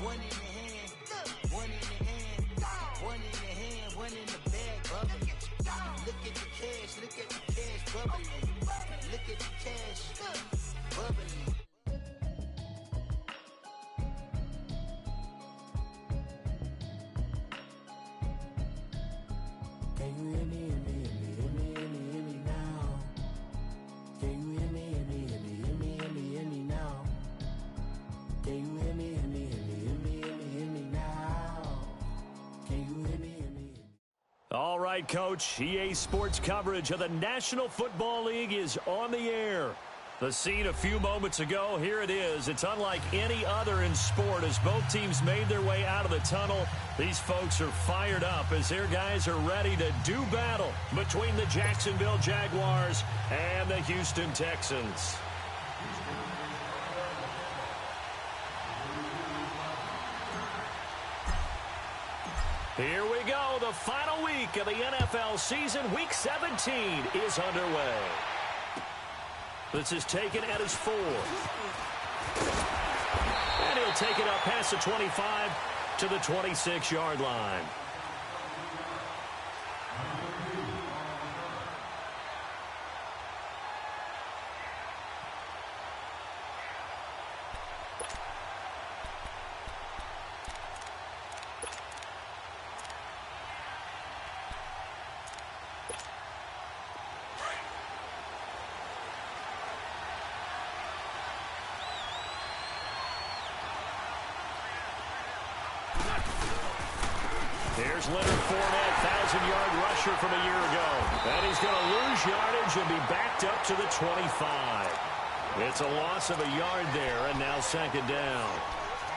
One in the hand, one in the hand, one in the hand, one in the bag, bubbling. Look at the cash bubbling. Look at the cash bubbling. Can you hear me, hear me now? Can you hear me, hear me now? Can you hear me, hear me now? Can you hear me, All right, Coach. EA Sports coverage of the National Football League is on the air. The scene a few moments ago, here it is. It's unlike any other in sport as both teams made their way out of the tunnel. These folks are fired up as their guys are ready to do battle between the Jacksonville Jaguars and the Houston Texans. Here we go. The final week of the NFL season. Week 17 is underway. This is taken at his 4. And he'll take it up past the 25 to the 26-yard line. Here's Leonard Fournette, 1,000-yard rusher from a year ago. And he's going to lose yardage and be backed up to the 25. It's a loss of a yard there, and now second down.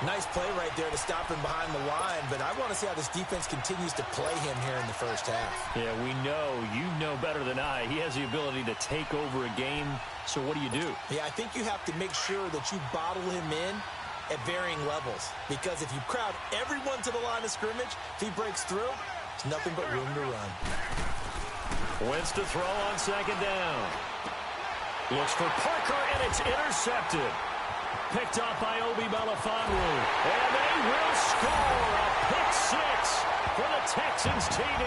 Nice play right there to stop him behind the line, but I want to see how this defense continues to play him here in the first half. Yeah, we know. You know better than I. He has the ability to take over a game, so what do? Yeah, I think you have to make sure that you bottle him in at varying levels, because if you crowd everyone to the line of scrimmage, if he breaks through, there's nothing but room to run. Wentz to throw on second down. Looks for Parker, and it's intercepted. Picked off by Obi Melifonwu. And they will score a pick six for the Texans TD.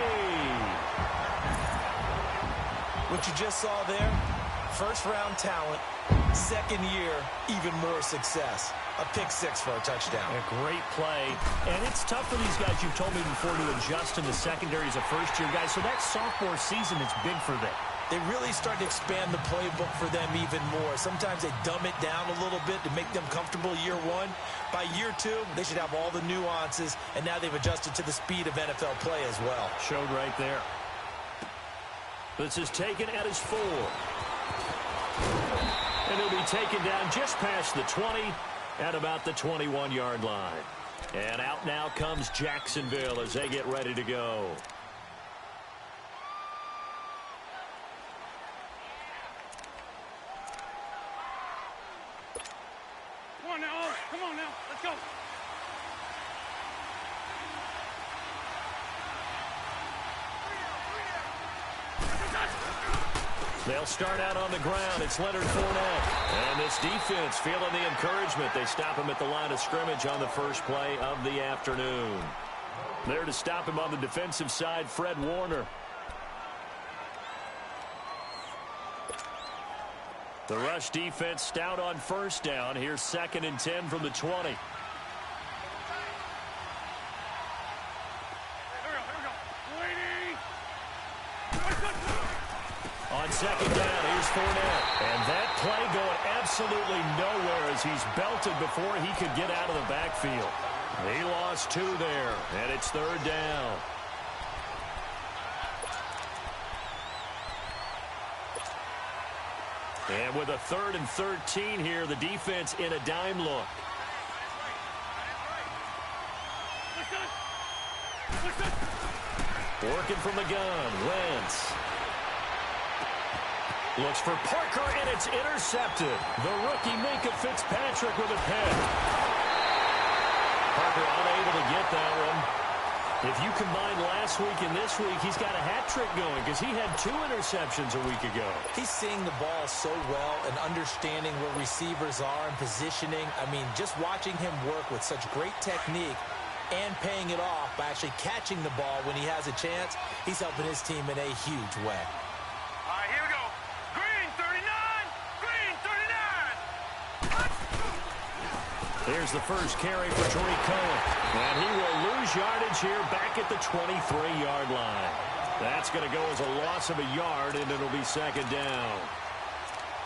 What you just saw there, first-round talent, second year, even more success. A pick six for a touchdown. A great play. And it's tough for these guys, you've told me before, to adjust in the secondary as a first-year guy. So that sophomore season is big for them. They really start to expand the playbook for them even more. Sometimes they dumb it down a little bit to make them comfortable year one. By year two, they should have all the nuances, and now they've adjusted to the speed of NFL play as well. Showed right there. This is taken at his 4. And he'll be taken down just past the 20 at about the 21-yard line. And out now comes Jacksonville as they get ready to go. Come on now, come on now, let's go. They'll start out on the ground. It's Leonard Fournette. And this defense feeling the encouragement. They stop him at the line of scrimmage on the first play of the afternoon. There to stop him on the defensive side, Fred Warner. The rush defense stout on first down. Here's 2nd and 10 from the 20. On second down, here's Fournette. And that play going absolutely nowhere as he's belted before he could get out of the backfield. He lost 2 there, and it's 3rd down. And with a 3rd and 13 here, the defense in a dime look. Working from the gun, Wentz. Looks for Parker, and it's intercepted. The rookie, Minkah Fitzpatrick, with a pick. Parker unable to get that one. If you combine last week and this week, he's got a hat trick going because he had 2 interceptions a week ago. He's seeing the ball so well and understanding where receivers are and positioning. I mean, just watching him work with such great technique and paying it off by actually catching the ball when he has a chance, he's helping his team in a huge way. All right, here we go. Green 39, green 39. Here's the first carry for Tariq Cohen. And he will lose yardage here back at the 23-yard line. That's going to go as a loss of a yard, and it'll be second down.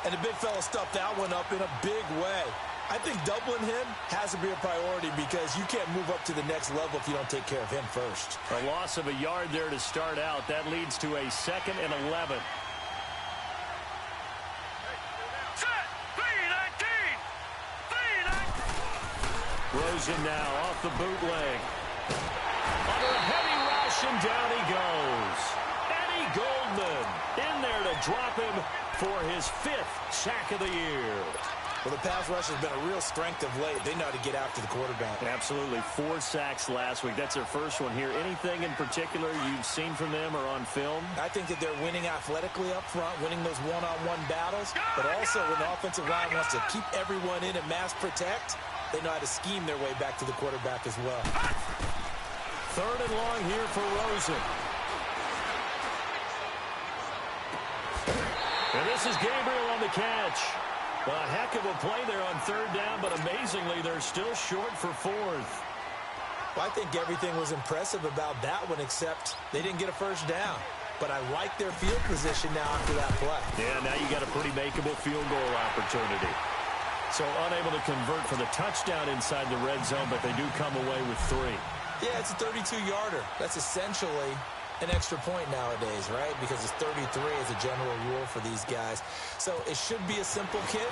And the big fella stuffed that one up in a big way. I think doubling him has to be a priority because you can't move up to the next level if you don't take care of him first. A loss of a yard there to start out. That leads to a 2nd and 11. Set, 3-19. Rosen now off the bootleg. Under a heavy rush, and down he goes. Eddie Goldman in there to drop him for his 5th sack of the year. Well, the pass rush has been a real strength of late. They know how to get after the quarterback. Absolutely. 4 sacks last week. That's their first one here. Anything in particular you've seen from them or on film? I think that they're winning athletically up front, winning those one-on-one battles, but also when the offensive line wants to keep everyone in and mass protect, they know how to scheme their way back to the quarterback as well. 3rd and long here for Rosen. And this is Gabriel on the catch. A heck of a play there on 3rd down, but amazingly, they're still short for 4th. Well, I think everything was impressive about that one, except they didn't get a first down. But I like their field position now after that play. Yeah, now you got a pretty makeable field goal opportunity. So unable to convert for the touchdown inside the red zone, but they do come away with 3. Yeah, it's a 32-yarder. That's essentially an extra point nowadays, right? Because it's 33 as a general rule for these guys. So it should be a simple kick.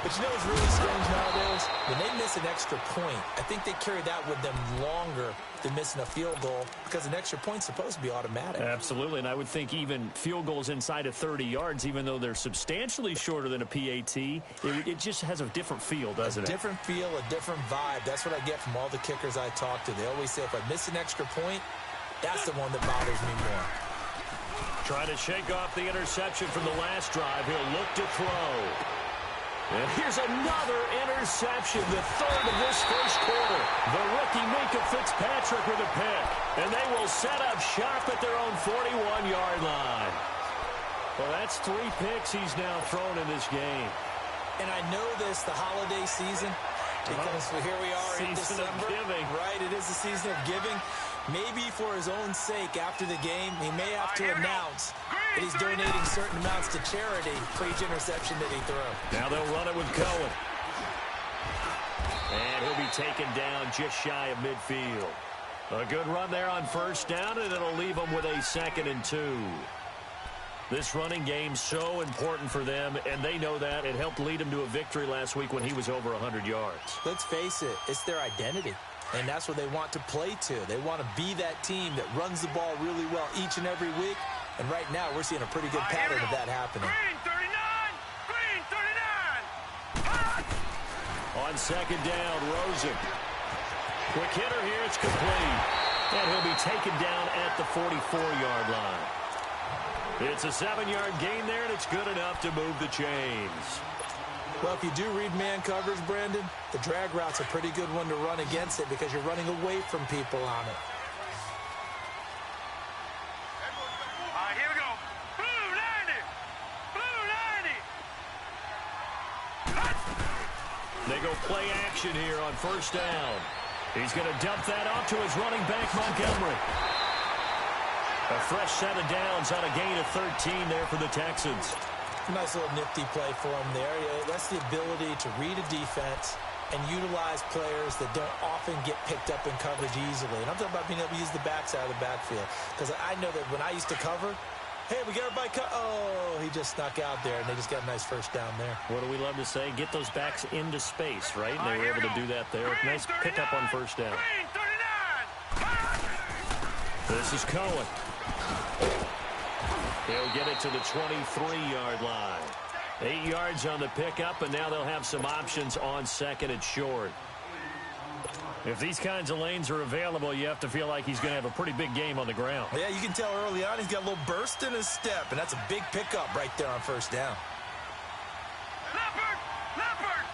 But you know what's really strange nowadays? When they miss an extra point, I think they carry that with them longer than missing a field goal because an extra point's supposed to be automatic. Absolutely, and I would think even field goals inside of 30 yards, even though they're substantially shorter than a PAT, it just has a different feel, doesn't it? A different feel, a different vibe. That's what I get from all the kickers I talk to. They always say if I miss an extra point, that's the one that bothers me more. Trying to shake off the interception from the last drive. He'll look to throw. And here's another interception, the 3rd of this first quarter. The rookie Minkah Fitzpatrick with a pick. And they will set up shop at their own 41-yard line. Well, that's 3 picks he's now thrown in this game. And I know this, the holiday season, because here we are in December. Season of giving. Right, it is the season of giving. Maybe for his own sake after the game, he may have to announce that he's donating certain amounts to charity for each interception that he throws. Now they'll run it with Cohen. And he'll be taken down just shy of midfield. A good run there on 1st down, and it'll leave them with a 2nd and 2. This running game's so important for them, and they know that. It helped lead them to a victory last week when he was over 100 yards. Let's face it, it's their identity. And that's what they want to play to. They want to be that team that runs the ball really well each and every week. And right now, we're seeing a pretty good pattern of that happening. Green 39, green 39. On 2nd down, Rosen. Quick hitter here, it's complete. And he'll be taken down at the 44-yard line. It's a 7-yard gain there, and it's good enough to move the chains. Well, if you do read man coverage, Brandon, the drag route's a pretty good one to run against it because you're running away from people on it. All right, here we go. Blue 90, blue 90. They go play action here on 1st down. He's going to dump that off to his running back, Montgomery. A fresh set of downs on a gain of 13 there for the Texans. Nice little nifty play for him there. That's the ability to read a defense and utilize players that don't often get picked up in coverage easily. And I'm talking about being able to use the backside of the backfield. Because I know that when I used to cover, hey, we got everybody cut. Oh, he just snuck out there, and they just got a nice first down there. What do we love to say? Get those backs into space, right? And they were able to do that there. Nice pickup on 1st down. Green 39. This is Cohen. He'll get it to the 23-yard line. 8 yards on the pickup, and now they'll have some options on 2nd and short. If these kinds of lanes are available, you have to feel like he's going to have a pretty big game on the ground. Yeah, you can tell early on he's got a little burst in his step, and that's a big pickup right there on first down. Leopard! Leopard!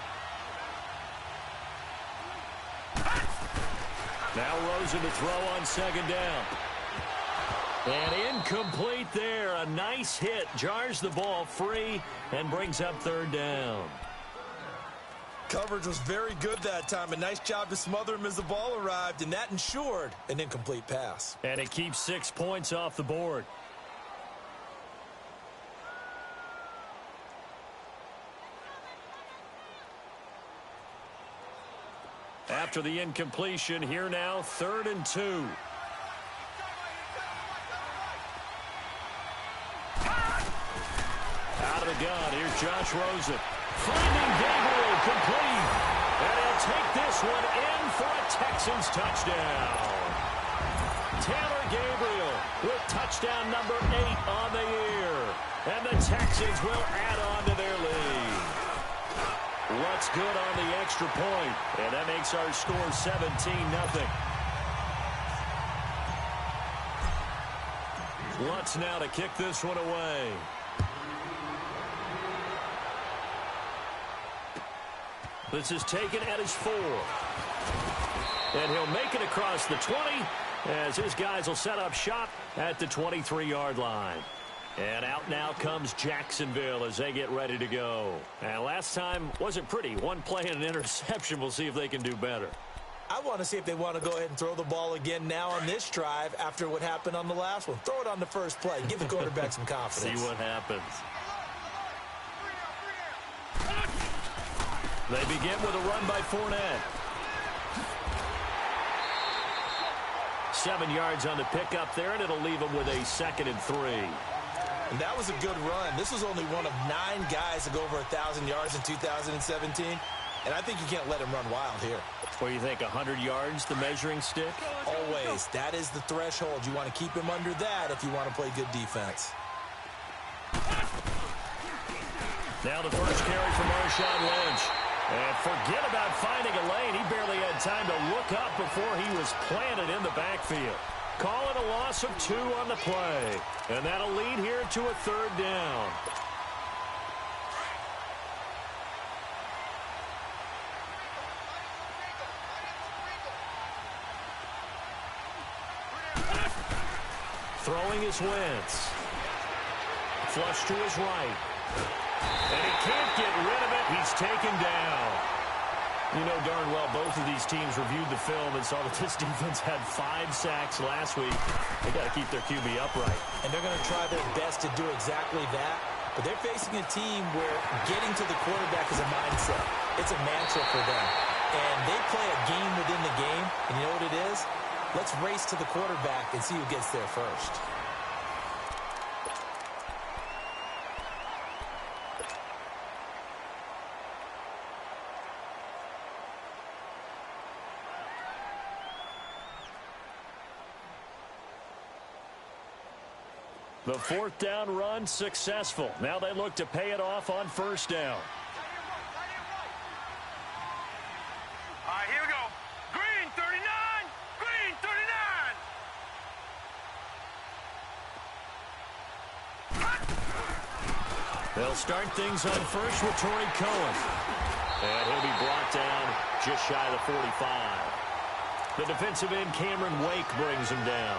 Now Rosen to throw on second down. And incomplete there. A nice hit. Jars the ball free and brings up third down. Coverage was very good that time. A nice job to smother him as the ball arrived, and that ensured an incomplete pass. And it keeps 6 points off the board. After the incompletion, here now, 3rd and 2. Out of the gun, here's Josh Rosen. Finding Gabriel, complete. And he'll take this one in for a Texans touchdown. Taylor Gabriel with touchdown number 8 on the year. And the Texans will add on to their lead. What's good on the extra point? And that makes our score 17-0. Lutz now to kick this one away. This is taken at his 4. And he'll make it across the 20 as his guys will set up shop at the 23-yard line. And out now comes Jacksonville as they get ready to go. And last time wasn't pretty. One play and an interception. We'll see if they can do better. I want to see if they want to go ahead and throw the ball again now on this drive after what happened on the last one. Throw it on the first play. Give the quarterback some confidence. See what happens. They begin with a run by Fournette. 7 yards on the pickup there, and it'll leave them with a 2nd and 3. And that was a good run. This was only one of 9 guys to go over 1,000 yards in 2017. And I think you can't let him run wild here. What do you think, 100 yards, the measuring stick? Always. That is the threshold. You want to keep him under that if you want to play good defense. Now the first carry from Marshawn Lynch. And forget about finding a lane. He barely had time to look up before he was planted in the backfield. Call it a loss of 2 on the play. And that'll lead here to a 3rd down. Throwing his Wentz. Flush to his right. And he can't get rid of it. He's taken down. You know darn well both of these teams reviewed the film and saw that this defense had 5 sacks last week. They got to keep their QB upright. And they're going to try their best to do exactly that. But they're facing a team where getting to the quarterback is a mindset. It's a mantra for them. And they play a game within the game. And you know what it is? Let's race to the quarterback and see who gets there first. The 4th down run successful. Now they look to pay it off on 1st down. All right, here we go. Green 39. Green 39. They'll start things on first with Torrey Cohen. And he'll be brought down just shy of the 45. The defensive end, Cameron Wake, brings him down.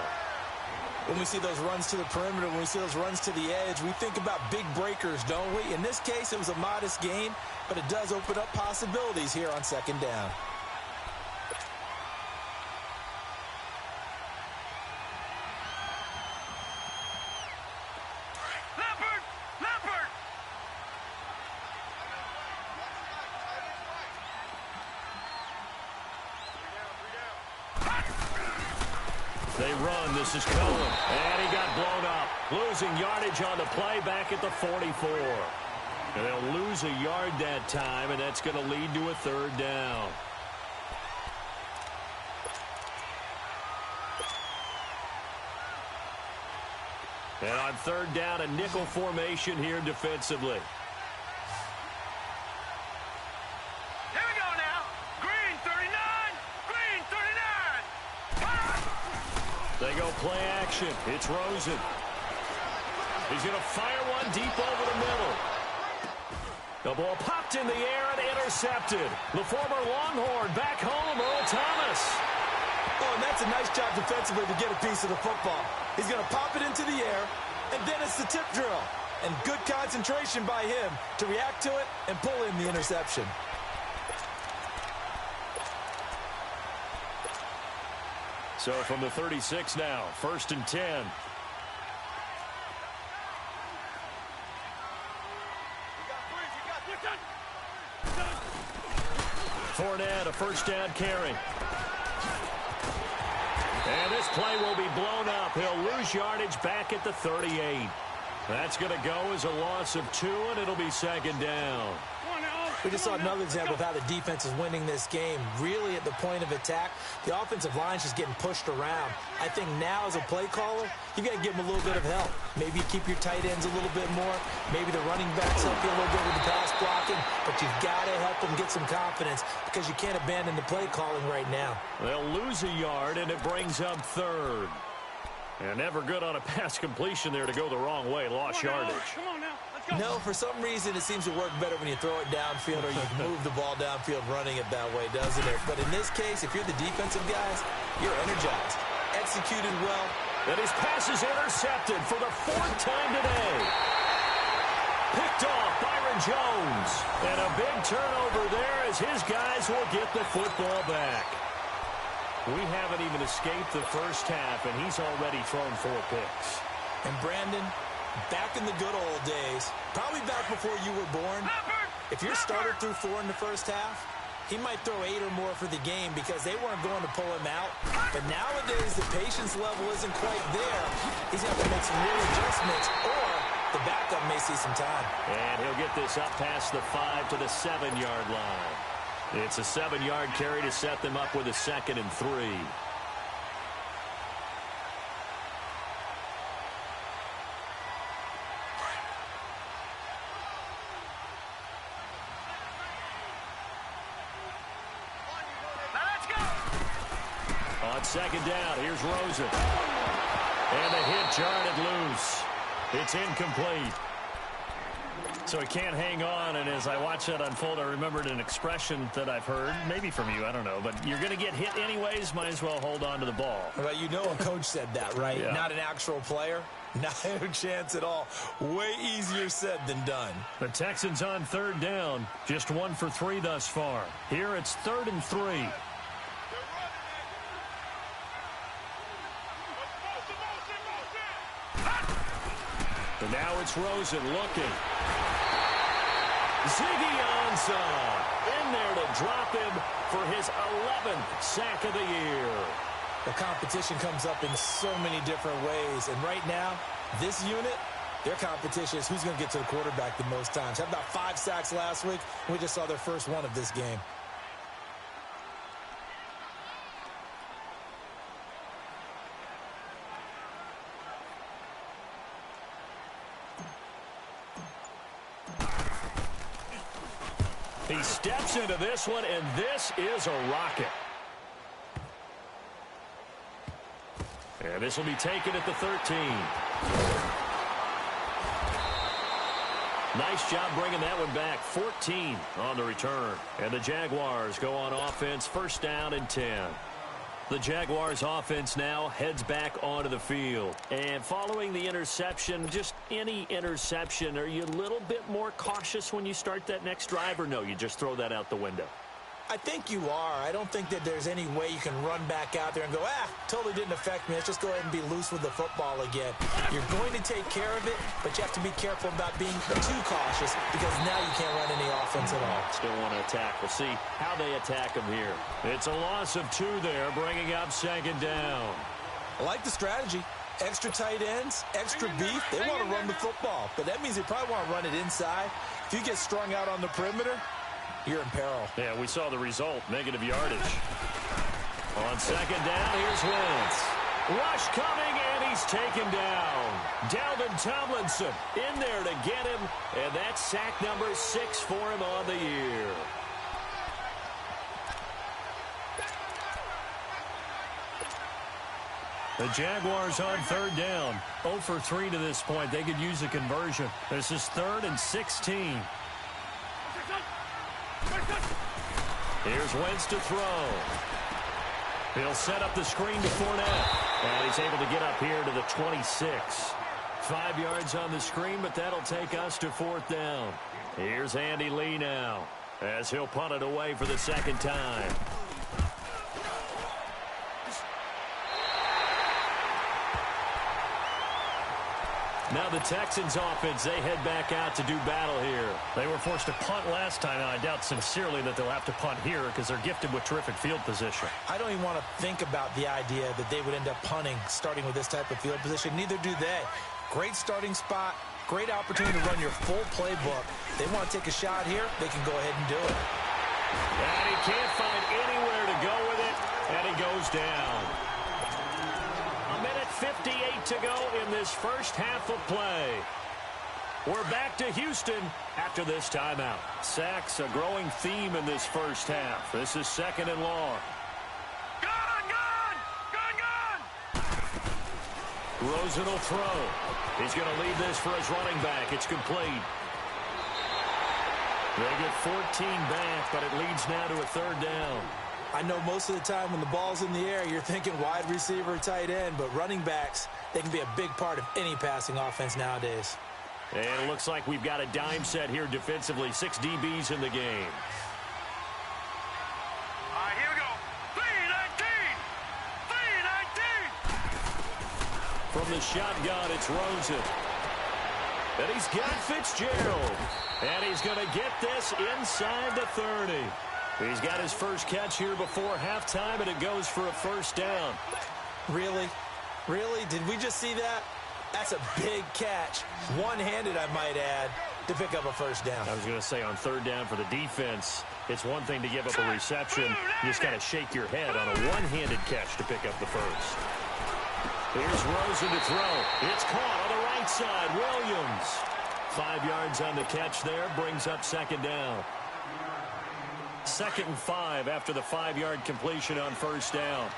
When we see those runs to the perimeter, when we see those runs to the edge, we think about big breakers, don't we? In this case, it was a modest gain, but it does open up possibilities here on 2nd down. Leopard! Leopard! They run. This is Cohen. And he got blown up. Losing yardage on the play back at the 44. And they'll lose a yard that time, and that's going to lead to a 3rd down. And on 3rd down, a nickel formation here defensively. Here we go now. Green 39. Green They go play action. It's Rosen. He's going to fire one deep over the middle. The ball popped in the air and intercepted. The former Longhorn back home, Earl Thomas. Oh, and that's a nice job defensively to get a piece of the football. He's going to pop it into the air, and then it's the tip drill. And good concentration by him to react to it and pull in the interception. So from the 36 now, 1st and 10. Fournette, a first down carry. And this play will be blown up. He'll lose yardage back at the 38. That's going to go as a loss of 2, and it'll be 2nd down. We just saw another example of how the defense is winning this game. Really at the point of attack, the offensive line is just getting pushed around. I think now as a play caller, you got to give them a little bit of help. Maybe keep your tight ends a little bit more. Maybe the running backs help you a little bit with the pass blocking. But you've got to help them get some confidence because you can't abandon the play calling right now. They'll lose a yard, and it brings up 3rd. And never good on a pass completion there to go the wrong way. Lost yardage. Come on now. Let's go. No, for some reason it seems to work better when you throw it downfield or you move the ball downfield running it that way, doesn't it? But in this case, if you're the defensive guys, you're energized. Executed well. And his pass is intercepted for the 4th time today. Picked off Byron Jones. And a big turnover there as his guys will get the football back. We haven't even escaped the first half, and he's already thrown 4 picks. And Brandon, back in the good old days, probably back before you were born, if your starter threw 4 in the first half, he might throw 8 or more for the game because they weren't going to pull him out. But nowadays, the patience level isn't quite there. He's going to have to make some real adjustments, or the backup may see some time. And he'll get this up past the 5 to the 7-yard line. It's a 7-yard carry to set them up with a 2nd and 3. Let's go. On 2nd down, here's Rosen. And the hit jarred it loose. It's incomplete. So he can't hang on, and as I watch that unfold, I remembered an expression that I've heard, maybe from you, I don't know, but you're going to get hit anyways, might as well hold on to the ball. Well, you know a coach said that, right? Yeah. Not an actual player. Not a chance at all. Way easier said than done. The Texans on 3rd down, just 1 for 3 thus far. Here it's 3rd and 3. And now it's Rosen looking. Ziggy Ansah in there to drop him for his 11th sack of the year. The competition comes up in so many different ways. And right now, this unit, their competition is who's going to get to the quarterback the most times. Had about 5 sacks last week. We just saw their first one of this game. He steps into this one, and this is a rocket. And this will be taken at the 13. Nice job bringing that one back. 14 on the return. And the Jaguars go on offense, 1st down and 10. The Jaguars offense now heads back onto the field. And following the interception, just any interception, are you a little bit more cautious when you start that next drive, or no, you just throw that out the window? I think you are. I don't think that there's any way you can run back out there and go, totally didn't affect me. Let's just go ahead and be loose with the football again. You're going to take care of it, but you have to be careful about being too cautious because now you can't run any offense at all. Still want to attack. We'll see how they attack them here. It's a loss of 2 there, bringing up 2nd down. I like the strategy. Extra tight ends, extra beef. They want to run the football, but that means they probably want to run it inside. If you get strung out on the perimeter, you're in peril. Yeah, we saw the result, negative yardage. On 2nd down, here's Wentz. Rush coming, and he's taken down. Dalvin Tomlinson in there to get him, and that's sack number 6 for him on the year. The Jaguars on third down. 0 for 3 to this point. They could use a conversion. This is 3rd and 16. Here's Wentz to throw. He'll set up the screen to Fournette. And he's able to get up here to the 26. 5 yards on the screen, but that'll take us to 4th down. Here's Andy Lee now, as he'll punt it away for the 2nd time. Now the Texans offense, they head back out to do battle here. They were forced to punt last time, and I doubt sincerely that they'll have to punt here because they're gifted with terrific field position. I don't even want to think about the idea that they would end up punting starting with this type of field position. Neither do they. Great starting spot, great opportunity to run your full playbook. They want to take a shot here, they can go ahead and do it. And he can't find anywhere to go with it, and he goes down. 1:58 to go in this first half of play. We're back to Houston after this timeout. Sacks, a growing theme in this first half. This is 2nd and long. Gone! Rosen will throw. He's going to leave this for his running back. It's complete. They get 14 back, but it leads now to a 3rd down. I know most of the time when the ball's in the air, you're thinking wide receiver, tight end, but running backs, they can be a big part of any passing offense nowadays. And it looks like we've got a dime set here defensively. 6 DBs in the game. All right, here we go. 3-19! From the shotgun, it's Rosen. And he's got Fitzgerald. And he's going to get this inside the 30. He's got his first catch here before halftime, and it goes for a 1st down. Really? Really? Did we just see that? That's a big catch. One-handed, I might add, to pick up a 1st down. I was going to say on 3rd down for the defense, it's one thing to give up a reception. You just got to shake your head on a one-handed catch to pick up the first. Here's Rosen to throw. It's caught on the right side. Williams. 5 yards on the catch there, brings up 2nd down. 2nd and 5 after the 5-yard completion on 1st down.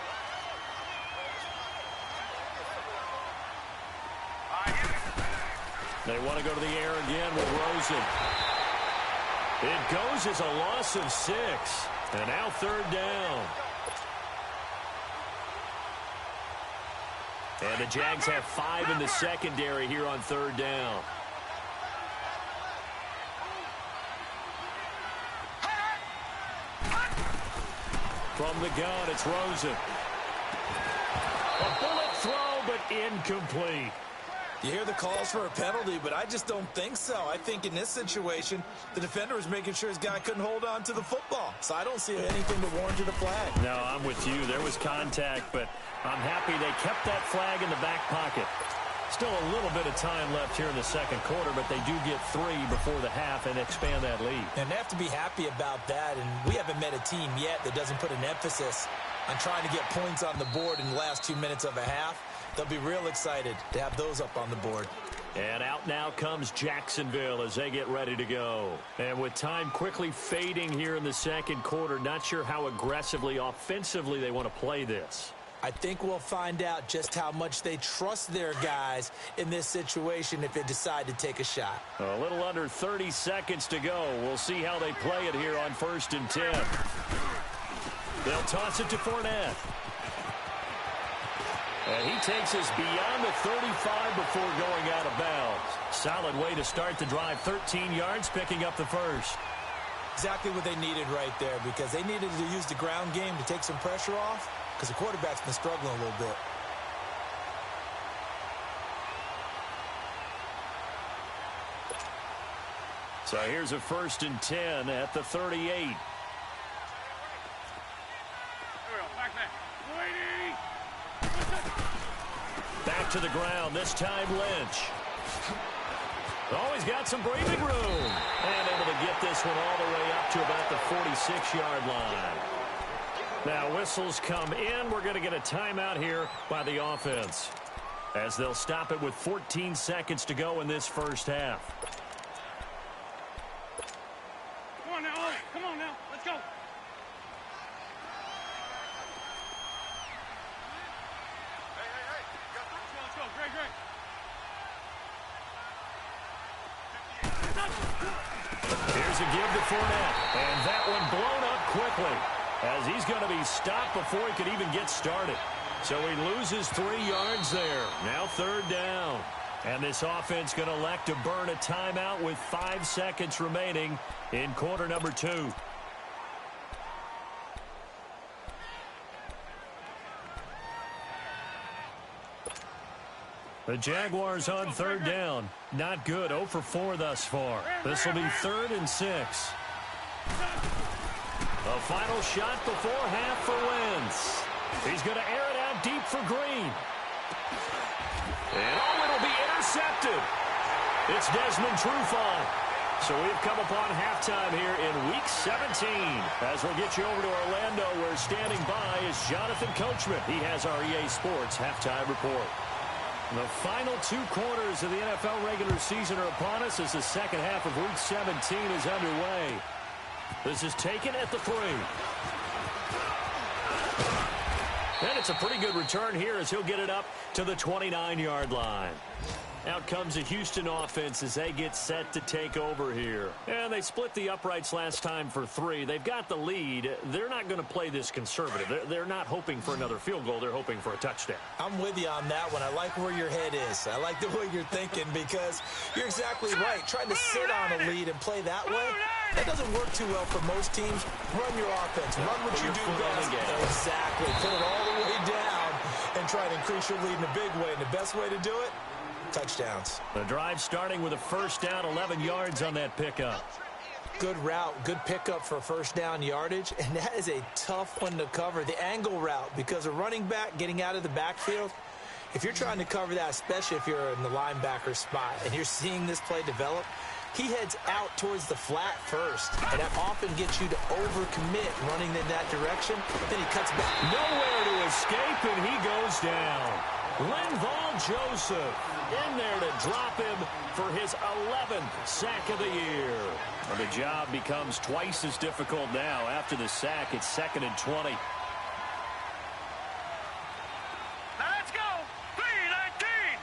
They want to go to the air again with Rosen. It goes as a loss of 6. And now 3rd down. And the Jags have 5 in the secondary here on 3rd down. From the gun, it's Rosen. A bullet throw, but incomplete. You hear the calls for a penalty, but I just don't think so. I think in this situation, the defender was making sure his guy couldn't hold on to the football. So I don't see anything to warrant a flag. No, I'm with you. There was contact, but I'm happy they kept that flag in the back pocket. Still a little bit of time left here in the 2nd quarter, but they do get 3 before the half and expand that lead. And they have to be happy about that, and we haven't met a team yet that doesn't put an emphasis on trying to get points on the board in the last 2 minutes of a half. They'll be real excited to have those up on the board. And out now comes Jacksonville as they get ready to go. And with time quickly fading here in the 2nd quarter, not sure how aggressively, offensively they want to play this. I think we'll find out just how much they trust their guys in this situation if they decide to take a shot. A little under 30 seconds to go. We'll see how they play it here on 1st and 10. They'll toss it to Fournette. And he takes us beyond the 35 before going out of bounds. Solid way to start the drive. 13 yards, picking up the first. Exactly what they needed right there, because they needed to use the ground game to take some pressure off, because the quarterback's been struggling a little bit. So here's a 1st and 10 at the 38. Back to the ground, this time Lynch. Oh, he's got some breathing room. And able to get this one all the way up to about the 46-yard line. Now whistles come in. We're going to get a timeout here by the offense, as they'll stop it with 14 seconds to go in this first half. Come on now, Ollie. Come on now. Let's go. Hey, hey, Here's a give to Fournette, and that one blown up quickly as he's going to be stopped before he could even get started. So he loses 3 yards there. Now 3rd down. And this offense going to elect to burn a timeout with 5 seconds remaining in quarter number 2. The Jaguars on 3rd down. Not good. 0 for 4 thus far. This will be 3rd and 6. A final shot before half for Wentz. He's going to air it out deep for Green. And it'll be intercepted. It's Desmond Trufant. So we've come upon halftime here in Week 17. As we'll get you over to Orlando, where standing by is Jonathan Coachman. He has our EA Sports halftime report. The final 2 quarters of the NFL regular season are upon us as the second half of Week 17 is underway. This is taken at the 3. And it's a pretty good return here as he'll get it up to the 29-yard line. Out comes the Houston offense as they get set to take over here. And they split the uprights last time for 3. They've got the lead. They're not going to play this conservative. They're not hoping for another field goal. They're hoping for a touchdown. I'm with you on that one. I like where your head is. I like the way you're thinking because you're exactly right. Trying to sit on a lead and play that way, that doesn't work too well for most teams. Run your offense. Run what you do best. Exactly. Put it all the way down and try to increase your lead in a big way. And the best way to do it, touchdowns. The drive starting with a first down, 11 yards on that pickup. Good route, good pickup for first down yardage, and that is a tough one to cover. The angle route, because a running back getting out of the backfield, if you're trying to cover that, especially if you're in the linebacker spot and you're seeing this play develop, he heads out towards the flat first, and that often gets you to overcommit running in that direction. Then he cuts back. Nowhere to escape, and he goes down. Linval Joseph in there to drop him for his 11th sack of the year. And the job becomes twice as difficult now. After the sack, it's 2nd and 20. Now let's go. 3-19.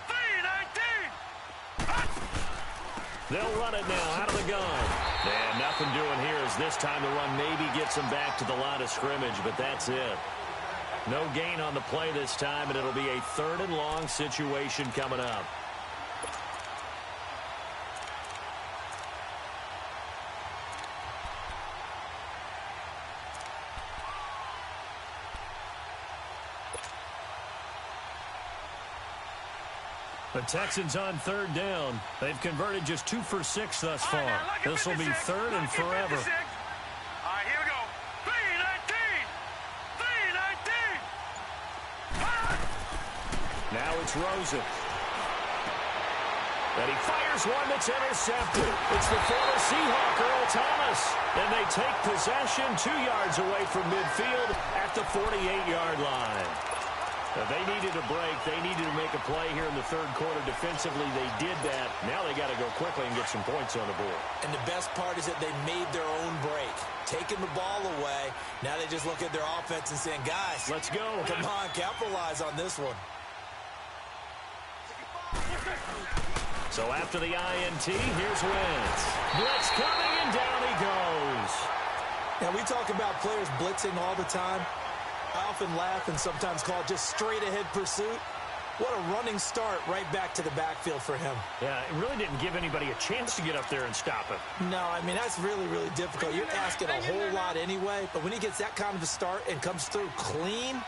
3-19. They'll run it now out of the gun. And nothing doing here as this time the run maybe gets him back to the line of scrimmage, but that's it. No gain on the play this time, and it'll be a 3rd and long situation coming up. The Texans on 3rd down. They've converted just 2 for 6 thus far. This will be 3rd and forever. All right, here we go. 3-19. Now it's Rosen. And he fires one that's intercepted. It's the former Seahawk, Earl Thomas. And they take possession 2 yards away from midfield at the 48-yard line. Now they needed a break. They needed to make a play here in the 3rd quarter. Defensively, they did that. Now they got to go quickly and get some points on the board. And the best part is that they made their own break. Taking the ball away. Now they just look at their offense and saying, guys, let's go. Come on, capitalize on this one. So after the INT, here's Wentz. Blitz coming, and down he goes. Now, we talk about players blitzing all the time. I often laugh and sometimes call it just straight-ahead pursuit. What a running start right back to the backfield for him. Yeah, it really didn't give anybody a chance to get up there and stop him. No, I mean, that's really, really difficult. You're asking a whole lot anyway, but when he gets that kind of a start and comes through clean,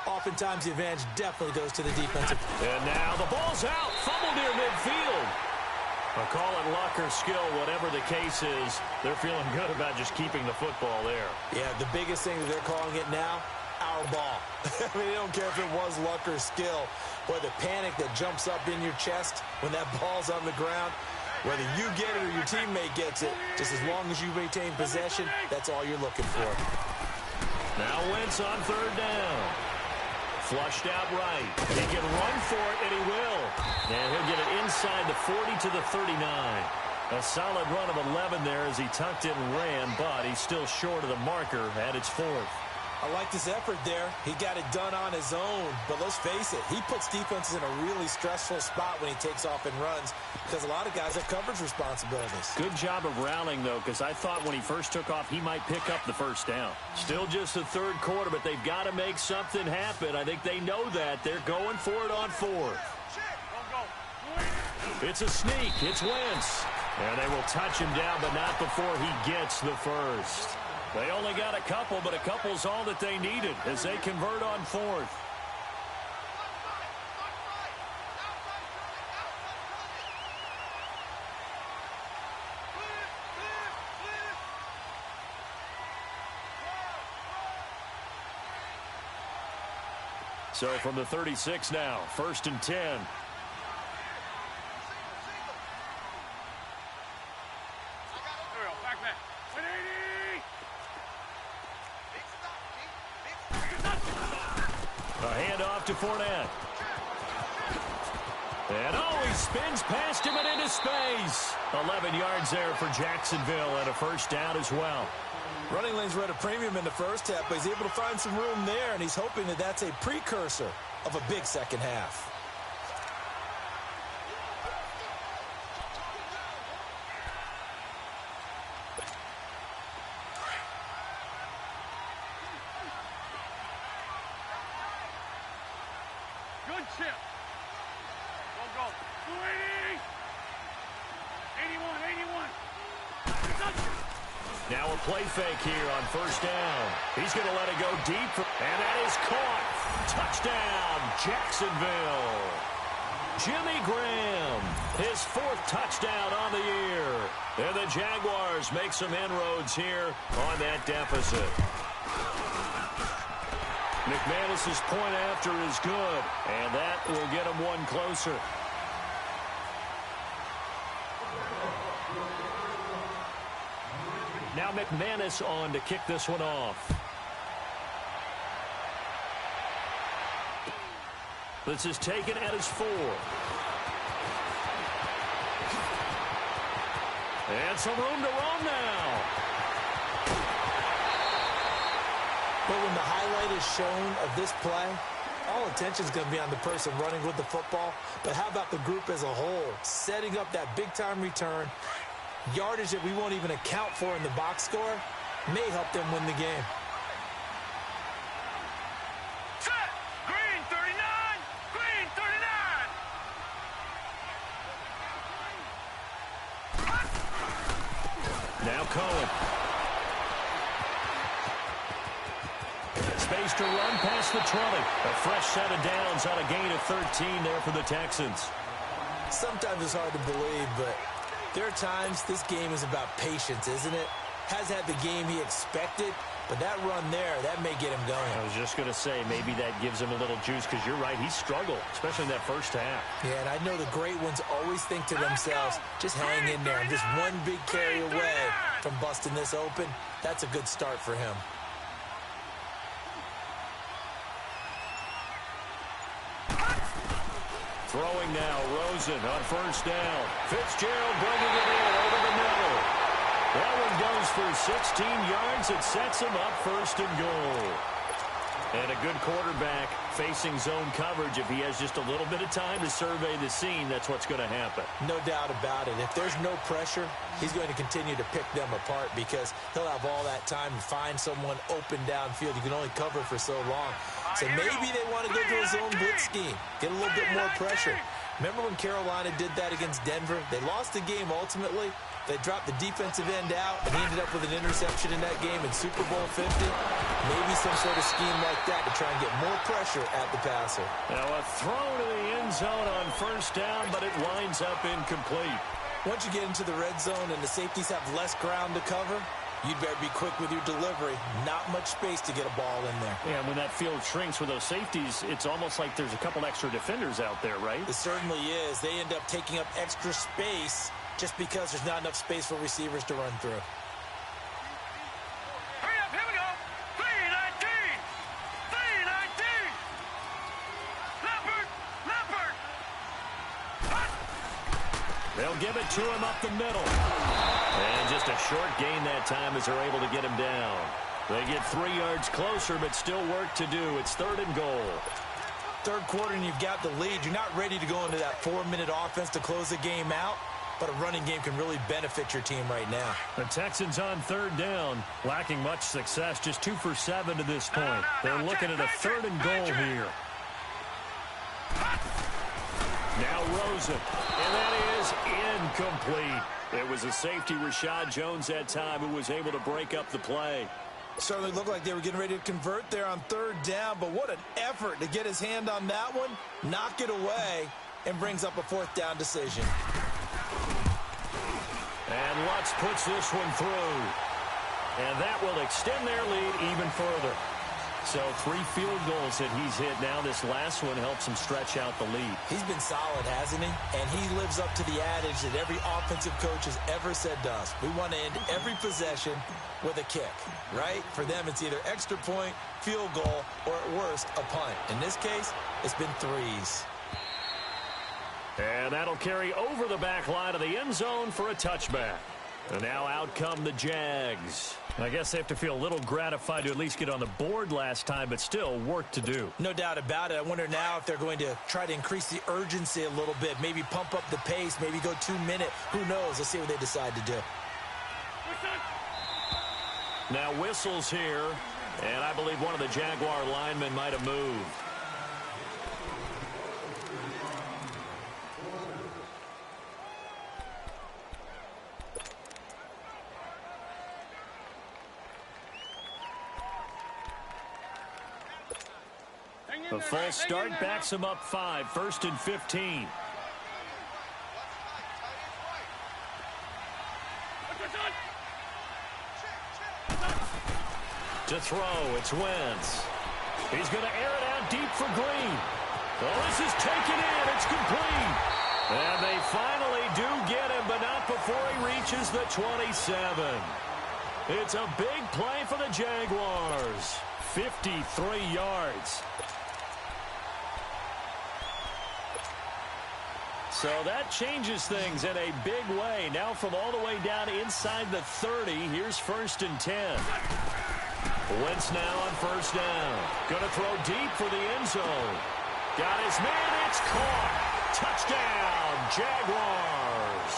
oftentimes the advantage definitely goes to the defensive. And now the ball's out. Fumble near midfield. I'll call it luck or skill, whatever the case is. They're feeling good about just keeping the football there. Yeah, the biggest thing that they're calling it now, our ball. I mean, they don't care if it was luck or skill. Or the panic that jumps up in your chest when that ball's on the ground. Whether you get it or your teammate gets it, just as long as you retain possession, that's all you're looking for. Now Wentz on 3rd down. Flushed out right. He can run for it, and he will. And he'll get it inside the 40 to the 39. A solid run of 11 there as he tucked it and ran, but he's still short of the marker at its 4th. I like this effort there. He got it done on his own. But let's face it, he puts defenses in a really stressful spot when he takes off and runs because a lot of guys have coverage responsibilities. Good job of rallying, though, because I thought when he first took off, he might pick up the first down. Still just the third quarter, but they've got to make something happen. I think they know that. They're going for it on fourth. It's a sneak. It's Wentz. And they will touch him down, but not before he gets the first. They only got a couple, but a couple's all that they needed as they convert on fourth. So from the 36 now, 1st and 10. To Fournette. And he spins past him and into space. 11 yards there for Jacksonville and a first down as well. Running lanes were at a premium in the first half, but he's able to find some room there, and he's hoping that that's a precursor of a big second half. Now a play fake here on first down. He's going to let it go deep, and that is caught. Touchdown, Jacksonville. Jimmy Graham, his 4th touchdown on the year. And the Jaguars make some inroads here on that deficit. McManus's point after is good, and that will get him one closer. Now McManus on to kick this one off. This is taken at his 4. And some room to roam now. But when the highlight is shown of this play, all attention is going to be on the person running with the football. But how about the group as a whole? Setting up that big-time return. Yardage that we won't even account for in the box score may help them win the game. Set! Green 39! Green 39! Now Cohen. Space to run past the 20. A fresh set of downs on a gain of 13 there for the Texans. Sometimes it's hard to believe, but there are times this game is about patience, isn't it? Has had the game he expected, but that run there, that may get him going. I was just going to say, maybe that gives him a little juice, because you're right, he struggled, especially in that first half. Yeah, and I know the great ones always think to themselves, just hang in there. I'm just one big carry away from busting this open. That's a good start for him. Throwing now, Rosen on first down. Fitzgerald bringing it in over the middle. That one goes for 16 yards. It sets him up 1st and goal. And a good quarterback facing zone coverage. If he has just a little bit of time to survey the scene, that's what's going to happen. No doubt about it. If there's no pressure, he's going to continue to pick them apart because he'll have all that time to find someone open downfield. You can only cover for so long. So maybe they want to go to a zone blitz scheme, get a little bit more pressure. Remember when Carolina did that against Denver? They lost the game ultimately. They dropped the defensive end out, and he ended up with an interception in that game in Super Bowl 50. Maybe some sort of scheme like that to try and get more pressure at the passer. Now a throw to the end zone on first down, but it winds up incomplete. Once you get into the red zone and the safeties have less ground to cover, you'd better be quick with your delivery. Not much space to get a ball in there. Yeah, when that field shrinks with those safeties, it's almost like there's a couple extra defenders out there, right? It certainly is. They end up taking up extra space just because there's not enough space for receivers to run through. Hurry up, here we go. 319! 319! Leopard! Leopard! They'll give it to him up the middle. And just a short gain that time as they're able to get him down. They get 3 yards closer, but still work to do. It's 3rd and goal. Third quarter and you've got the lead. You're not ready to go into that 4-minute offense to close the game out, but a running game can really benefit your team right now. The Texans on 3rd down, lacking much success, just 2 for 7 to this point. They're looking at a 3rd and goal here. Now Rosen, and that is incomplete. It was a safety, Rashad Jones, that time, who was able to break up the play. Certainly looked like they were getting ready to convert there on 3rd down, but what an effort to get his hand on that one, knock it away, and brings up a 4th down decision. And Lutz puts this one through. And that will extend their lead even further. So 3 field goals that he's hit now. This last one helps him stretch out the lead. He's been solid, hasn't he? And he lives up to the adage that every offensive coach has ever said to us. We want to end every possession with a kick, right? For them, it's either extra point, field goal, or at worst, a punt. In this case, it's been 3s. And that'll carry over the back line of the end zone for a touchback. And now out come the Jags. I guess they have to feel a little gratified to at least get on the board last time, but still work to do. No doubt about it. I wonder now if they're going to try to increase the urgency a little bit, maybe pump up the pace, maybe go 2-minute. Who knows? Let's see what they decide to do. Now whistles here, and I believe one of the Jaguar linemen might have moved. The false start backs him up 5, 1st and 15. To throw, it's Wentz. He's going to air it out deep for Green. Well, this is taken in. It's complete. And they finally do get him, but not before he reaches the 27. It's a big play for the Jaguars. 53 yards. So that changes things in a big way. Now from all the way down inside the 30, here's 1st and 10. Wentz now on 1st down. Going to throw deep for the end zone. Got his man. It's caught. Touchdown, Jaguars.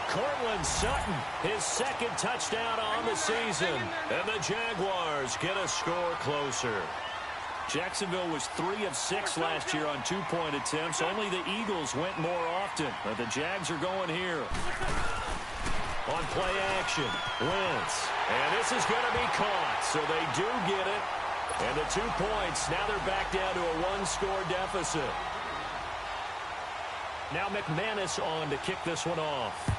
Cortland Sutton, his 2nd touchdown on the season. And the Jaguars get a score closer. Jacksonville was 3 of 6 last year on 2-point attempts. Only the Eagles went more often. But the Jags are going here. On play action, Wentz. And this is going to be caught. So they do get it. And the 2 points, now they're back down to a 1-score deficit. Now McManus on to kick this one off.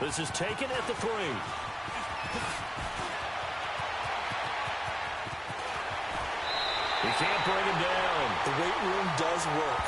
This is taken at the 3. He can't bring him down. The weight room does work.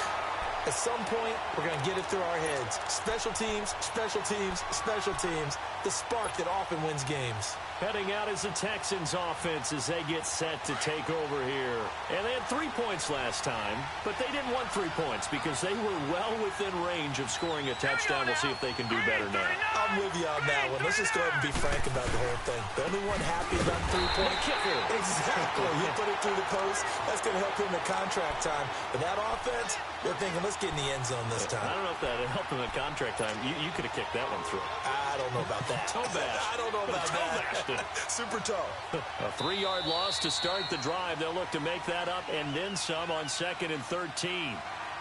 At some point, we're going to get it through our heads. Special teams, special teams, special teams. The spark that often wins games. Heading out is the Texans offense as they get set to take over here. And they had 3 points last time, but they didn't want 3 points because they were well within range of scoring a touchdown. We'll see if they can do better now. I'm with you on that one. Let's just go ahead and be frank about the whole thing. The only one happy about 3-point kicker. Exactly. He put it through the post. That's going to help him in contract time. But that offense, they're thinking, let's get in the end zone this time. I don't know if that helped him at contract time. You could have kicked that one through. I don't know about that. Toe bash. I don't know about that. Super toe. A 3-yard loss to start the drive. They'll look to make that up and then some on 2nd and 13.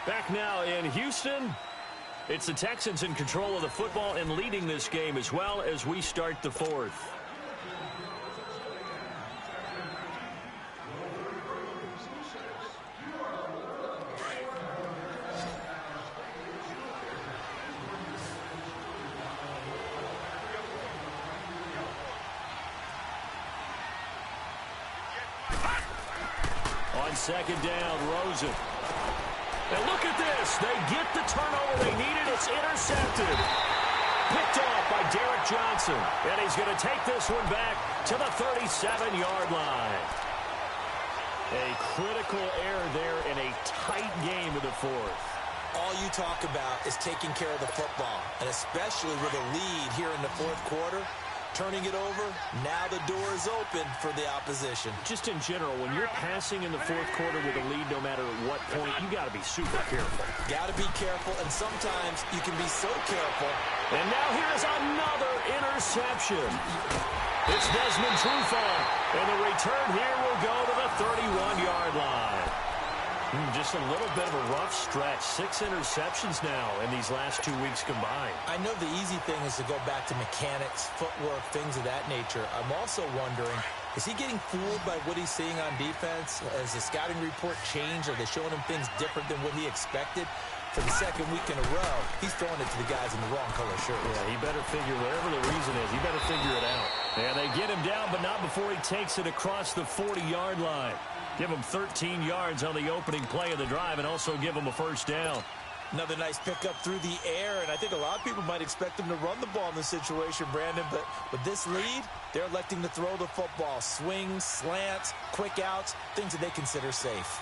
Back now in Houston. It's the Texans in control of the football and leading this game as well as we start the 4th. On 2nd down, Rosen. And look at this. They get the turnover they needed. It's intercepted. Picked off by Derek Johnson. And he's going to take this one back to the 37-yard line. A critical error there in a tight game of the 4th. all you talk about is taking care of the football, and especially with a lead here in the fourth quarter. Turning it over, now the door is open for the opposition. Just in general, when you're passing in the fourth quarter with a lead, no matter at what point, you got to be super careful. Got to be careful, and sometimes you can be so careful. And now here's another interception. It's Desmond Trufant, and the return here will go to the 31-yard line. Just a little bit of a rough stretch. 6 interceptions now in these last 2 weeks combined. I know the easy thing is to go back to mechanics, footwork, things of that nature. I'm also wondering, is he getting fooled by what he's seeing on defense? Has the scouting report changed? Are they showing him things different than what he expected? For the second week in a row, he's throwing it to the guys in the wrong color shirts. Yeah, he better figure, whatever the reason is, he better figure it out. And they get him down, but not before he takes it across the 40-yard line. Give him 13 yards on the opening play of the drive and also give him a first down. Another nice pickup through the air, and I think a lot of people might expect him to run the ball in this situation, Brandon, but with this lead, they're electing to throw the football. Swings, slants, quick outs, things that they consider safe.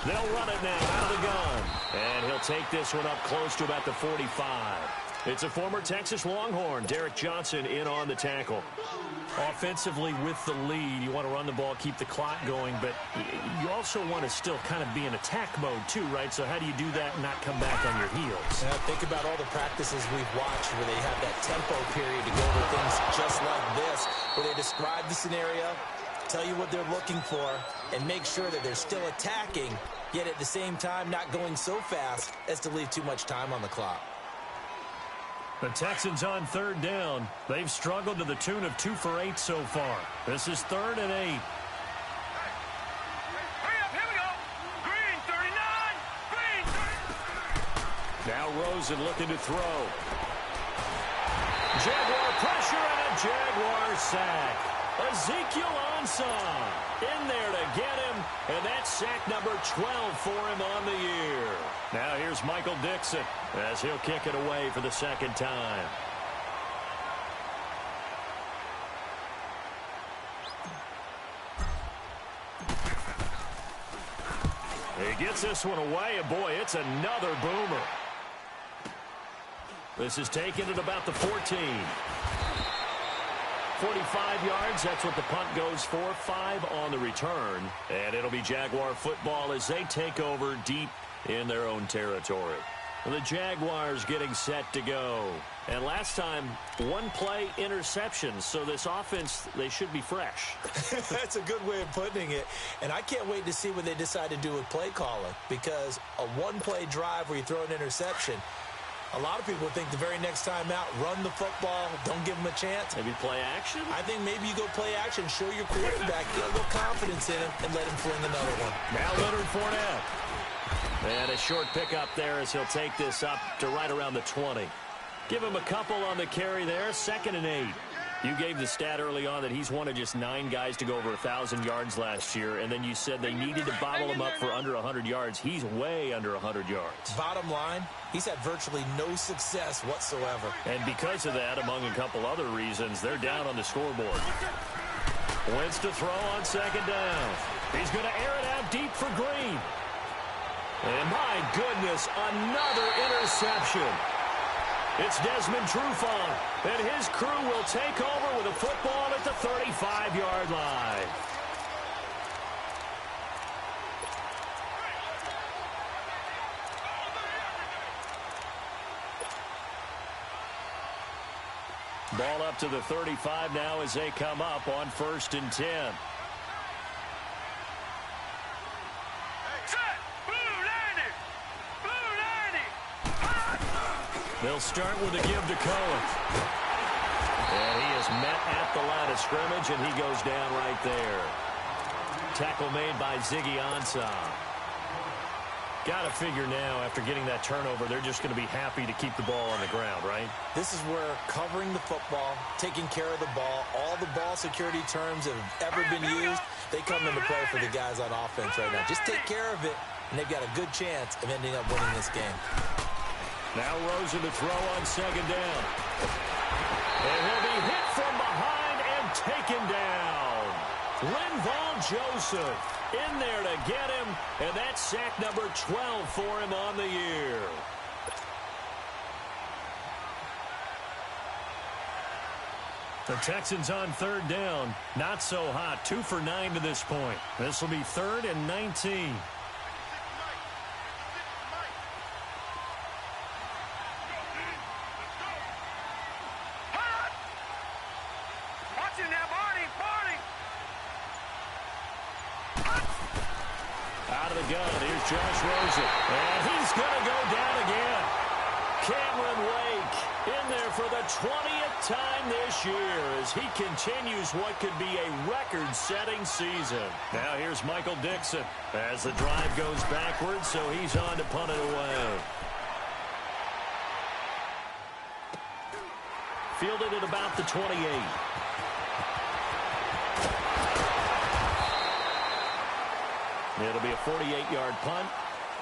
They'll run it now out of the gun. And he'll take this one up close to about the 45. It's a former Texas Longhorn, Derek Johnson, in on the tackle. Offensively with the lead, you want to run the ball, keep the clock going, but you also want to still kind of be in attack mode too, right? So how do you do that and not come back on your heels? Yeah, think about all the practices we've watched where they have that tempo period to go over things just like this, where they describe the scenario, tell you what they're looking for, and make sure that they're still attacking, yet at the same time not going so fast as to leave too much time on the clock. The Texans on third down. They've struggled to the tune of 2 for 8 so far. This is 3rd and 8. Hurry up, here we go. Green, 39. Green, 30. Now Rosen looking to throw. Jaguar pressure and a Jaguar sack. Ezekiel Ansah in there to get him, and that's sack number 12 for him on the year. Now here's Michael Dixon as he'll kick it away for the second time. He gets this one away, and boy, it's another boomer. This is taken at about the 14. 45 yards, that's what the punt goes for. 5 on the return. And it'll be Jaguar football as they take over deep in their own territory. The Jaguars getting set to go. And last time, 1 play interception. So this offense, they should be fresh. That's a good way of putting it. And I can't wait to see what they decide to do with play calling. Because a 1-play drive where you throw an interception, a lot of people think the very next time out, run the football, don't give them a chance. Maybe play action? I think maybe you go play action, show your quarterback, get a little confidence in him, and let him fling another one. Now Leonard Fournette. And a short pickup there as he'll take this up to right around the 20. Give him a couple on the carry there, 2nd and 8. You gave the stat early on that he's one of just 9 guys to go over 1,000 yards last year, and then you said they needed to bottle him up for under 100 yards. He's way under 100 yards. Bottom line, he's had virtually no success whatsoever. And because of that, among a couple other reasons, they're down on the scoreboard. Wentz to throw on 2nd down. He's going to air it out deep for Green. And my goodness, another interception. It's Desmond Trufant, and his crew will take over with a football at the 35-yard line. Ball up to the 35 now as they come up on 1st and 10. They'll start with a give to Cohen. And he is met at the line of scrimmage, and he goes down right there. Tackle made by Ziggy Ansah. Got to figure now, after getting that turnover, they're just going to be happy to keep the ball on the ground, right? This is where covering the football, taking care of the ball, all the ball security terms that have ever been used, they come into play for the guys on offense right now. Just take care of it, and they've got a good chance of ending up winning this game. Now Rosen to throw on 2nd down. And he'll be hit from behind and taken down. Linval Joseph. in there to get him, and that's sack number 12 for him on the year. The Texans on third down. Not so hot. 2 for 9 to this point. This will be 3rd and 19. Out of the gun, here's Josh Rosen. And he's going to go down again. Cameron Wake in there for the 20th time this year as he continues what could be a record-setting season. Now here's Michael Dixon as the drive goes backwards, so he's on to punt it away. Fielded at about the 28. It'll be a 48-yard punt.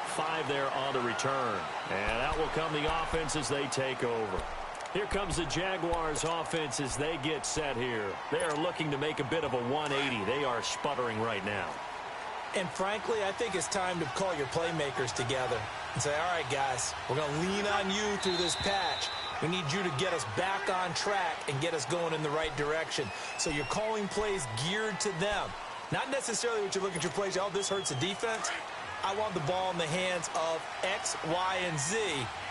5 there on the return. And out will come the offense as they take over. Here comes the Jaguars offense as they get set here. They are looking to make a bit of a 180. They are sputtering right now. And frankly, I think it's time to call your playmakers together and say, all right, guys, we're going to lean on you through this patch. We need you to get us back on track and get us going in the right direction. So you're calling plays geared to them. Not necessarily what you look at your plays, oh, this hurts the defense. I want the ball in the hands of X, Y, and Z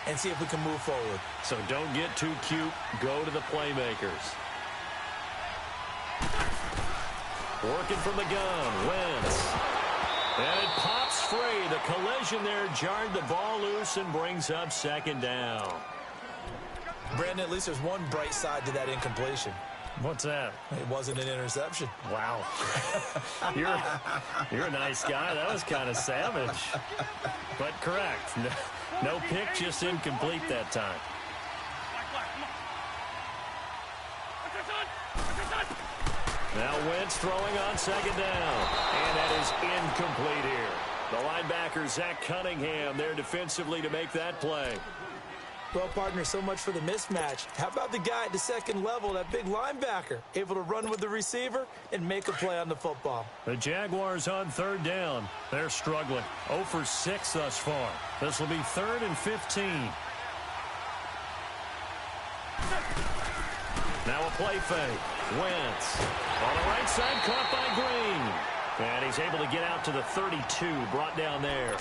and see if we can move forward. So don't get too cute. Go to the playmakers. Working from the gun. Wentz. And it pops free. The collision there jarred the ball loose and brings up 2nd down. Brandon, at least there's one bright side to that incompletion. What's that? It wasn't an interception. Wow. You're a nice guy. That was kind of savage. But correct. No pick, just incomplete that time. Now Wentz throwing on 2nd down. And that is incomplete here. The linebacker, Zach Cunningham, there defensively to make that play. Well, partner, so much for the mismatch. How about the guy at the second level, that big linebacker, able to run with the receiver and make a play on the football? The Jaguars on 3rd down. They're struggling. 0 for 6 thus far. This will be 3rd and 15. Now a play fake. Wentz on the right side, caught by Green. And he's able to get out to the 32, brought down there.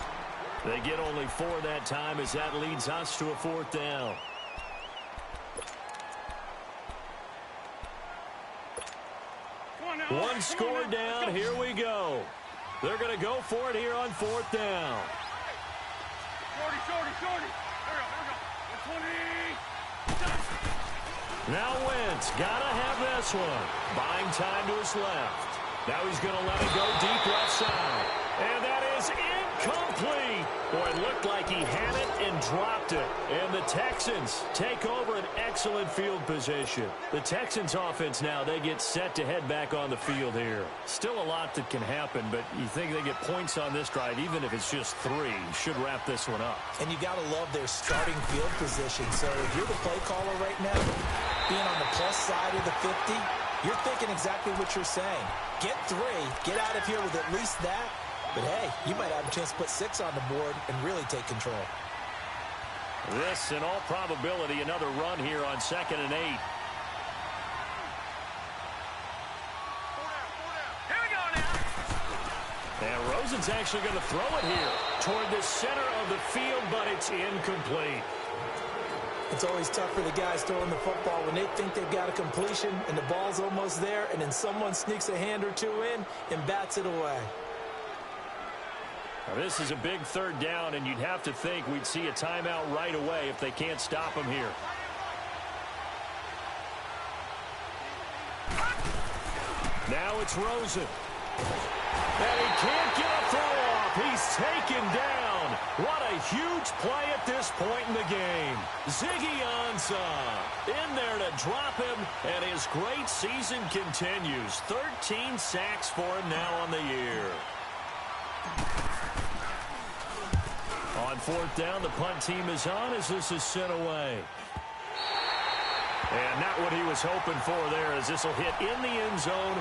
They get only 4 that time as that leads us to a 4th down. One score down. Here we go. They're going to go for it here on 4th down. Shorty. Here we go. Now Wentz got to have this one. Buying time to his left. Now he's going to let it go deep left side. And that is incomplete. Boy, it looked like he had it and dropped it. And the Texans take over an excellent field position. The Texans offense now, they get set to head back on the field here. Still a lot that can happen, but you think they get points on this drive, even if it's just 3. Should wrap this one up. And you got to love their starting field position. So if you're the play caller right now, being on the plus side of the 50, you're thinking exactly what you're saying. Get 3, get out of here with at least that. But, hey, you might have a chance to put 6 on the board and really take control. This, in all probability, another run here on 2nd and 8. Here we go now. And Rosen's actually going to throw it here toward the center of the field, but it's incomplete. It's always tough for the guys throwing the football when they think they've got a completion and the ball's almost there, and then someone sneaks a hand or 2 in and bats it away. Now, this is a big 3rd down, and you'd have to think we'd see a timeout right away if they can't stop him here. Now it's Rosen. And he can't get a throw off. He's taken down. What a huge play at this point in the game. Ziggy Ansah in there to drop him, and his great season continues. 13 sacks for him now on the year. On 4th down, the punt team is on as this is sent away. And not what he was hoping for there, as this will hit in the end zone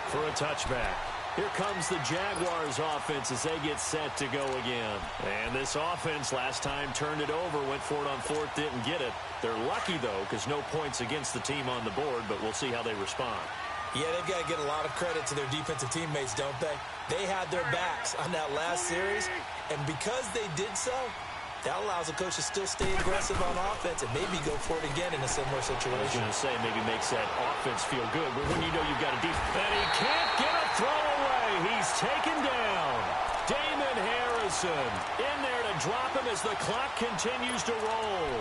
for a touchback. Here comes the Jaguars offense as they get set to go again. And this offense last time turned it over, went for it on fourth, didn't get it. They're lucky, though, because no points against the team on the board, but we'll see how they respond. Yeah, they've got to get a lot of credit to their defensive teammates, don't they? They had their backs on that last series, and because they did so, that allows the coach to still stay aggressive on offense and maybe go for it again in a similar situation. I was going to say maybe makes that offense feel good, but when you know you've got a defense. And he can't get a throw away. He's taken down. Damon Harrison in there to drop him as the clock continues to roll.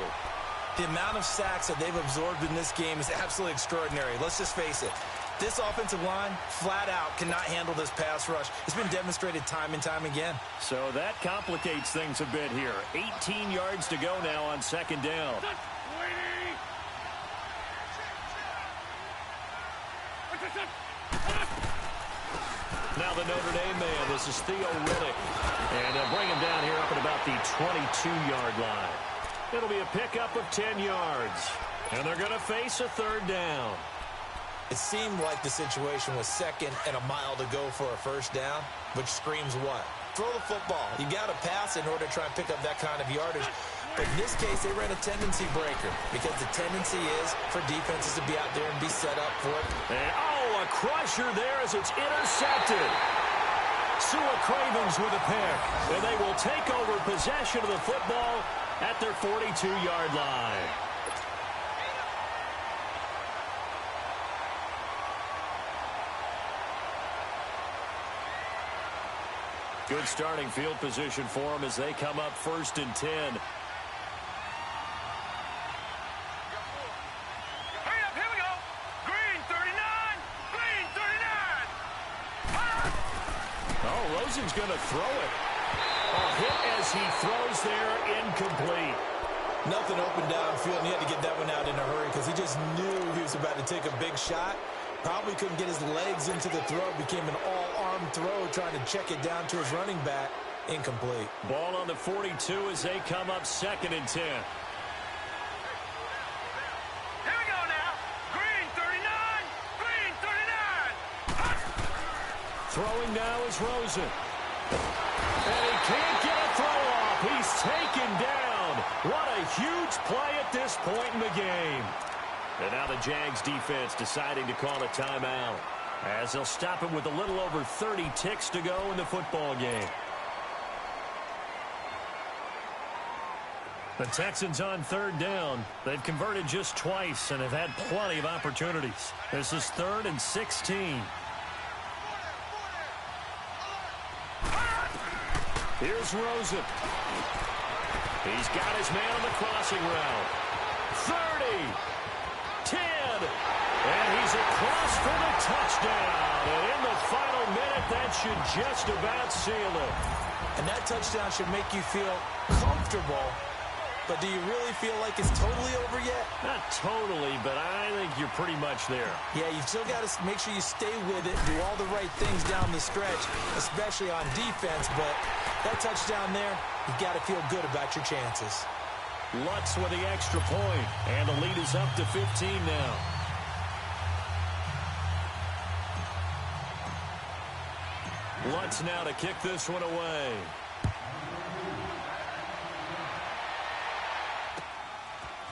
The amount of sacks that they've absorbed in this game is absolutely extraordinary. Let's just face it. This offensive line, flat out, cannot handle this pass rush. It's been demonstrated time and time again. So that complicates things a bit here. 18 yards to go now on second down. Now the Notre Dame man, this is Theo Riddick. And they'll bring him down here up at about the 22-yard line. It'll be a pickup of 10 yards. And they're going to face a third down. It seemed like the situation was second and a mile to go for a first down, which screams what? Throw the football. You got to pass in order to try and pick up that kind of yardage. But in this case, they ran a tendency breaker because the tendency is for defenses to be out there and be set up for it. And, a crusher there as it's intercepted. Sua Cravens with a pick. And they will take over possession of the football at their 42-yard line. Good starting field position for them as they come up 1st and 10. Hurry up, here we go. Green 39. Green 39. Oh, Rosen's going to throw it. A hit as he throws there, incomplete. Nothing open downfield, and he had to get that one out in a hurry because he just knew he was about to take a big shot. Probably couldn't get his legs into the throw. Became an all-arm throw, trying to check it down to his running back. Incomplete. Ball on the 42 as they come up 2nd and 10. Here we go now. Green 39. Green 39. Throwing now is Rosen. And he can't get a throw off. He's taken down. What a huge play at this point in the game. And now the Jags defense deciding to call a timeout as they'll stop him with a little over 30 ticks to go in the football game. The Texans on 3rd down. They've converted just twice and have had plenty of opportunities. This is 3rd and 16. Here's Rosen. He's got his man on the crossing route. 30. 10. And he's across for the touchdown. And in the final minute, that should just about seal it. And that touchdown should make you feel comfortable. But do you really feel like it's totally over yet? Not totally, but I think you're pretty much there. Yeah, you've still got to make sure you stay with it, do all the right things down the stretch, especially on defense. But that touchdown there, you've got to feel good about your chances. Lutz with the extra point, and the lead is up to 15 now. Lutz now to kick this one away.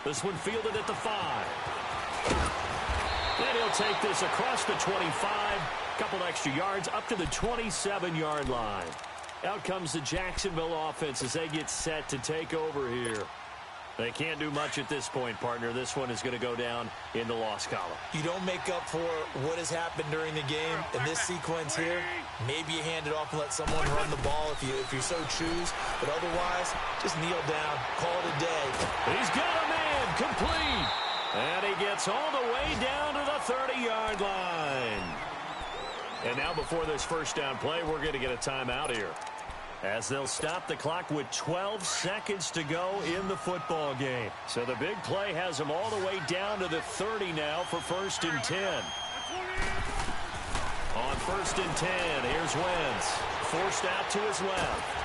This one fielded at the 5. And he'll take this across the 25. Couple extra yards up to the 27-yard line. Out comes the Jacksonville offense as they get set to take over here. They can't do much at this point, partner. This one is going to go down in the loss column. You don't make up for what has happened during the game. In this sequence here, maybe you hand it off and let someone run the ball if you so choose. But otherwise, just kneel down, call it a day. He's got a man, complete. And he gets all the way down to the 30-yard line. And now before this first down play, we're going to get a timeout here, as they'll stop the clock with 12 seconds to go in the football game. So the big play has them all the way down to the 30 now for 1st and 10. On 1st and 10, here's Wentz. Forced out to his left.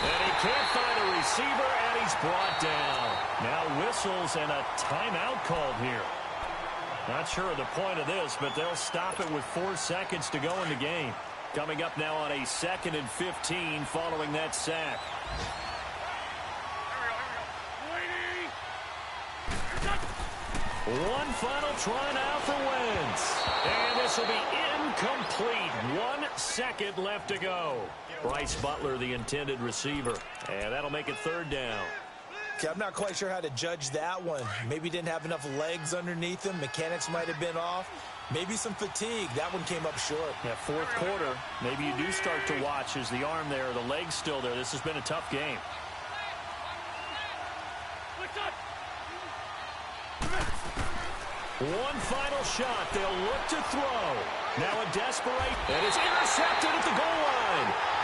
And he can't find a receiver, and he's brought down. Now whistles and a timeout called here. Not sure of the point of this, but they'll stop it with 4 seconds to go in the game. Coming up now on a 2nd and 15 following that sack. One final try now for Wentz. And this will be incomplete. 1 second left to go. Bryce Butler, the intended receiver. And that'll make it 3rd down. Okay, I'm not quite sure how to judge that one. Maybe didn't have enough legs underneath him. Mechanics might have been off. Maybe some fatigue. That one came up short. Yeah, 4th quarter. Maybe you do start to watch as the arm there, the leg's still there. This has been a tough game. One final shot. They'll look to throw. Now a desperate, and it's intercepted at the goal line.